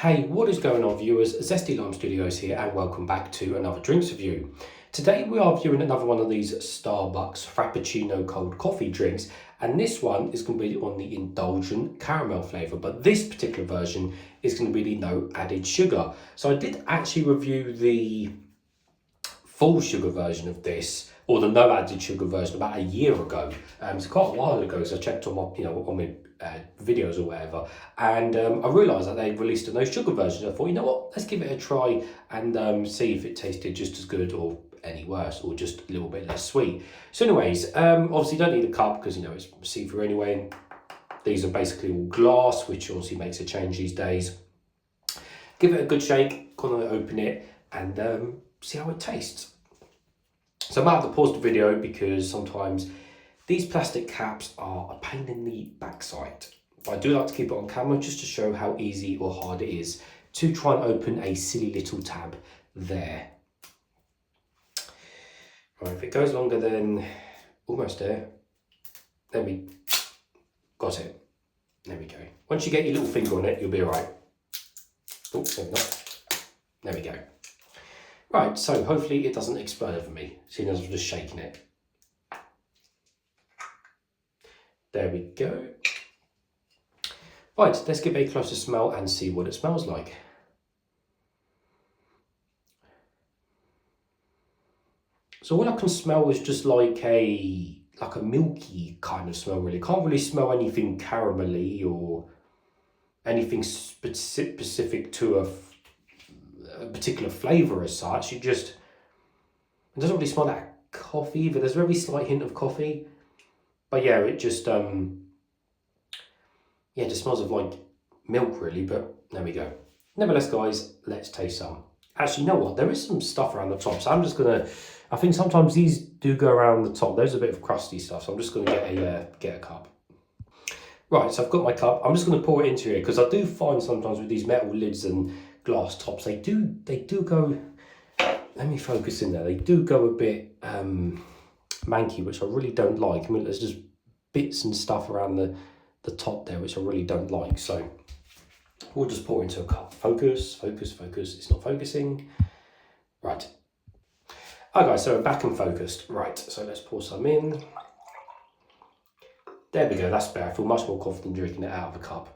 Hey, what is going on viewers? Zesty Lime Studios here and welcome back to another drinks review. Today we are viewing another one of these Starbucks Frappuccino cold coffee drinks, and this one is going to be on the indulgent caramel flavour, but this particular version is going to be the no added sugar. So I did actually review the full sugar version of this, or the no added sugar version, about a year ago. It's quite a while ago, so I checked on my, on my videos or whatever, and I realised that they released a no sugar version. I thought, you know what, let's give it a try and see if it tasted just as good or any worse, or just a little bit less sweet. So anyways, obviously you don't need a cup because it's see-through anyway, and these are basically all glass, which obviously makes a change these days. Give it a good shake, kind of open it, and see how it tastes. So I might have to pause the video because sometimes these plastic caps are a pain in the backside. But I do like to keep it on camera just to show how easy or hard it is to try and open a silly little tab there. Right, if it goes longer than almost there we got it. There we go. Once you get your little finger on it, you'll be all right. Oh, maybe not. There we go. Right, so hopefully it doesn't explode over me, seeing as I'm just shaking it. There we go. Right, let's give it a closer smell and see what it smells like. So all I can smell is just like a milky kind of smell, really. Can't really smell anything caramelly or anything specific to a particular flavour as such. It doesn't really smell like coffee either. There's a very slight hint of coffee. But yeah, it just just smells of like milk really, but there we go. Nevertheless, guys, let's taste some. Actually, you know what? There is some stuff around the top, so I'm just gonna, I think sometimes these do go around the top. There's a bit of crusty stuff, so I'm just gonna get a cup. Right, so I've got my cup. I'm just gonna pour it into here because I do find sometimes with these metal lids and glass tops, they do go, let me focus in there, they do go a bit manky, which I really don't like. I mean, there's just bits and stuff around the top there which I really don't like, so we'll just pour into a cup. Focus, it's not focusing. Right. Hi guys, so we're back and focused. Right, so let's pour some in. There we go, that's better. I feel much more confident drinking it out of a cup.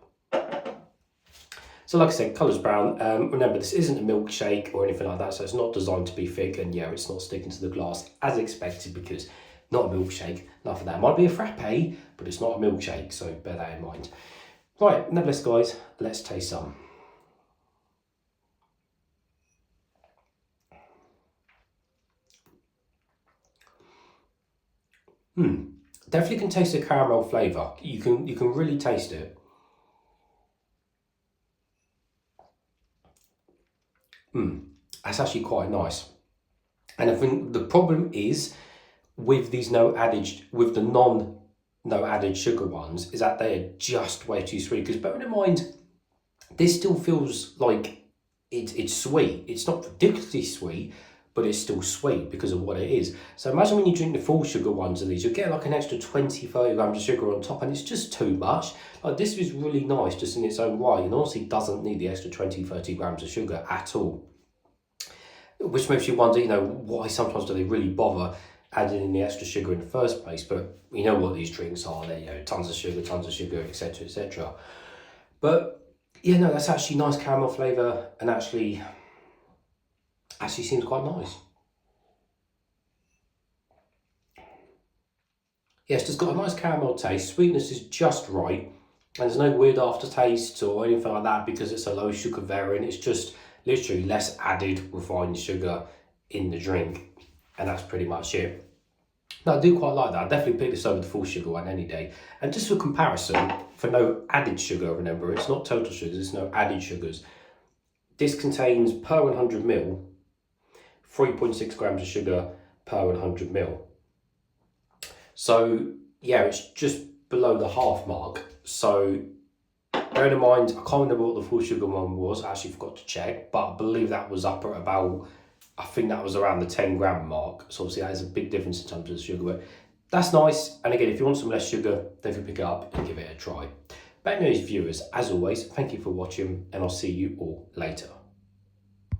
So like I said, colour's brown. Remember, this isn't a milkshake or anything like that, so it's not designed to be thick, and yeah, it's not sticking to the glass as expected because not a milkshake, enough of that. It might be a frappe, but it's not a milkshake, so bear that in mind. Right, nevertheless guys, let's taste some. Definitely can taste the caramel flavour. You can really taste it. That's actually quite nice. And I think the problem is with these no added sugar ones is that they are just way too sweet. Because bearing in mind, this still feels like it's sweet. It's not ridiculously sweet, but it's still sweet because of what it is. So imagine when you drink the full sugar ones of these, you'll get like an extra 20-30 grams of sugar on top, and it's just too much. Like, this is really nice just in its own right, and honestly doesn't need the extra 20-30 grams of sugar at all. Which makes you wonder, why sometimes do they really bother adding in the extra sugar in the first place? But you know what these drinks are, they're tons of sugar, etc, etc. But yeah, no, that's actually nice caramel flavour, and actually seems quite nice. Yeah, it's just got a nice caramel taste. Sweetness is just right, and there's no weird aftertaste or anything like that because it's a low sugar variant. It's just literally less added refined sugar in the drink, and that's pretty much it. Now, I do quite like that. I definitely pick this over the full sugar one any day. And just for comparison, for no added sugar, remember, it's not total sugars, it's no added sugars. This contains per 100 ml 3.6 grams of sugar per 100 ml. So yeah, it's just below the half mark. So bearing in mind, I can't remember what the full sugar one was, I actually forgot to check, but I believe that was up at about, I think that was around the 10 gram mark. So obviously that is a big difference in terms of the sugar, but that's nice. And again, if you want some less sugar, definitely pick it up and give it a try. But anyways, viewers, as always, thank you for watching and I'll see you all later.